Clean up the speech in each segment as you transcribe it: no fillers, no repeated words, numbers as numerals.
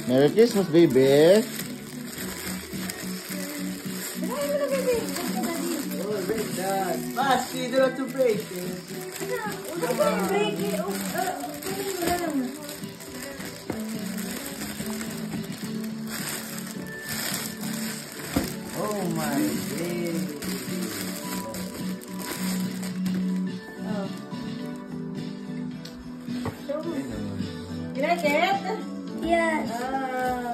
Merry Christmas, baby. Oh, break that. Basti, do not to break. Break it. Oh my God. You like it? Yes.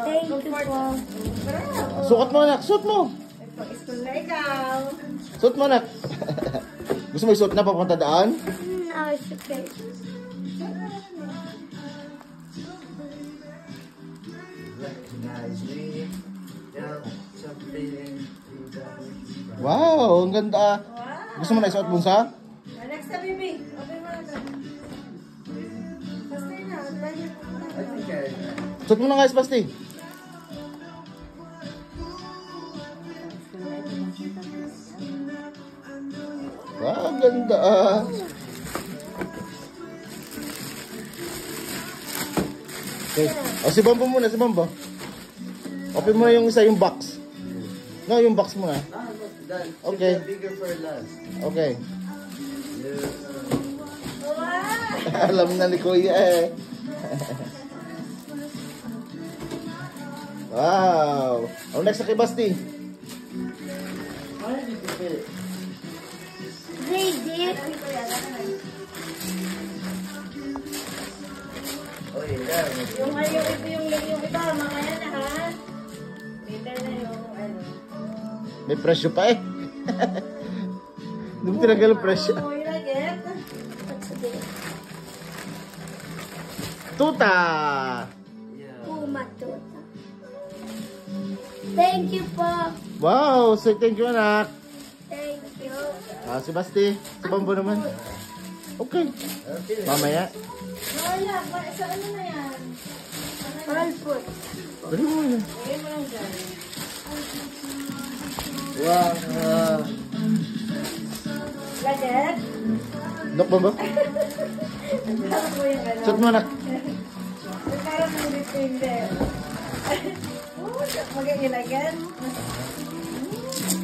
Thank you po. Bravo. Sukat mo, anak. Suot mo. Pag-school na ikaw. Suot mo, anak. Gusto mo isuot na papunta daan? No, it's okay. Recognize me. Yeah, something. Wow, ang ganda. Wow. Gusto mo na isuot, bunsa? Next na, baby. Open mo na ito. Basta yun na. I think I... Suot mo na guys, Basti. Wow, ang ganda. Okay. O, si Bambo muna, si Bambo. Open mo na yung isa, yung box. No, yung box muna. Ah, no, done. Okay. Save the bigger for last. Okay. Yeah. Wow. Alam na ni Kuya eh. Wow. Ang next na kay Basti. How did you prepare it? Ready? Oh, yeah. Yung iba, mga yan na ha. Later na yung ano. May presyo pa eh. Hindi mo tinanggal ang presyo. Oh, you like it? What's this? Tuta! Yeah. Puma tuta. Thank you po. Wow! So thank you anak. Thank you. Ah, si Basti. Si Bambo naman. Okay. Okay. Mamaya. Wala, sa ano na yan? All food. Dali mo na. Lagay mo lang dyan. Wow. Like it? Dok Bambo? Parang mo yung ano. Suot mo anak. Parang mo dito hindi. Oh, mag-ilagan.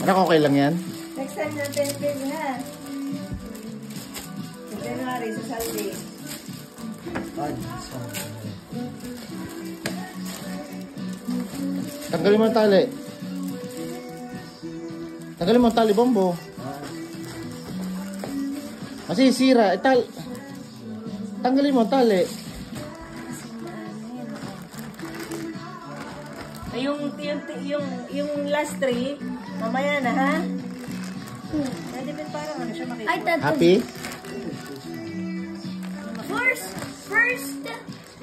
Anak, okay lang yan? Next time natin, baby, ha? Sa January, sa Sunday. Tanggalin mo ang tali. Tanggalin mo ang tali, Bambo. Kasi sira. Tanggalin mo ang tali. Yung last three, mamaya na, ha? Nadipin parang ano siya makikita. I thought Happy? first.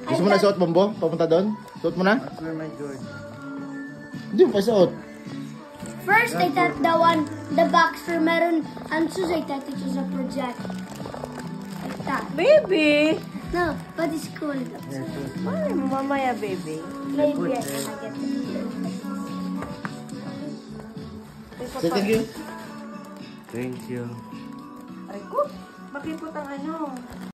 Gusto mo na suot, Bambo? Papunta doon? Suot mo na? That's where my Jordan. Hindi mo pa suot. First, I thought the boxer meron answers. I thought it was a project. I thought. Baby! No, but it's cool. Ay, mamaya, baby. Maybe I can get it. Say thank you. Thank you. Ay, ko, makipot ang ano.